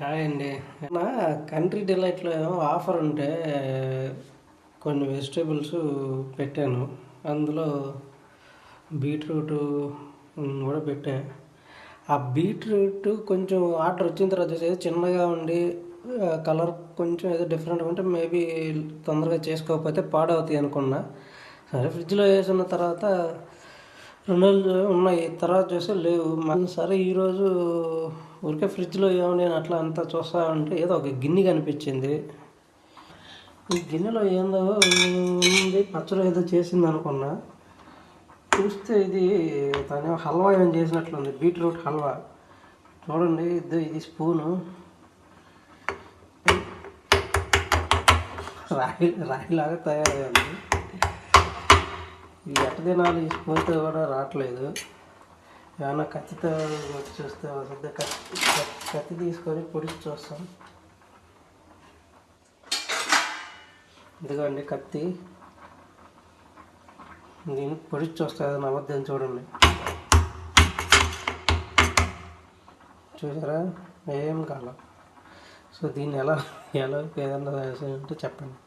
Hi అండి. నా country డిలైట్‌లో ఏమో ఆఫర్ ఉంటే కొన్ని వెజిటేబుల్స్ పెట్టాను. అందులో బీట్రూటు కూడా పెట్టా. ఆ బీట్రూట్ కొంచెం ఆర్డర్ వచ్చిన తర్వాత చూసేది చిన్నగా ఉండి కలర్ కొంచెం ఏదో డిఫరెంట్గా ఉంటే మేబీ తొందరగా చేసుకోకపోతే పాడవుతాయి అనుకున్నా. సరే ఫ్రిడ్జ్లో వేసిన తర్వాత 2 రోజులు ఉన్నాయి. తర్వాత చూస్తే లేవు. సరే ఈరోజు ఊరికే ఫ్రిడ్జ్లో ఏమో నేను అట్లా అంతా చూస్తా ఉంటే ఏదో ఒక గిన్నె కనిపించింది. ఈ గిన్నెలో ఏందో ఉంది, పచ్చడి ఏదో చేసింది అనుకున్నా. చూస్తే ఇది తను హల్వా ఏం చేసినట్లుంది, బీట్రూట్ హల్వా. చూడండి, ఇది స్పూను రాయిలాగా తయారైంది. ఇది ఎట్ట తినాలి? ఈ స్పూన్తో కూడా రావట్లేదు. ఏమన్నా కత్తితో చూస్తే వస్తుంది. కత్తి తీసుకొని పొడిచి చూస్తాం. ఇదిగోండి కత్తి, దీన్ని పొడిచి చూస్తే ఏదైనా అబద్ధం చూడండి. చూసారా? ఏం కాలం. సో దీన్ని ఎలా ఏదన్నా అంటే చెప్పండి.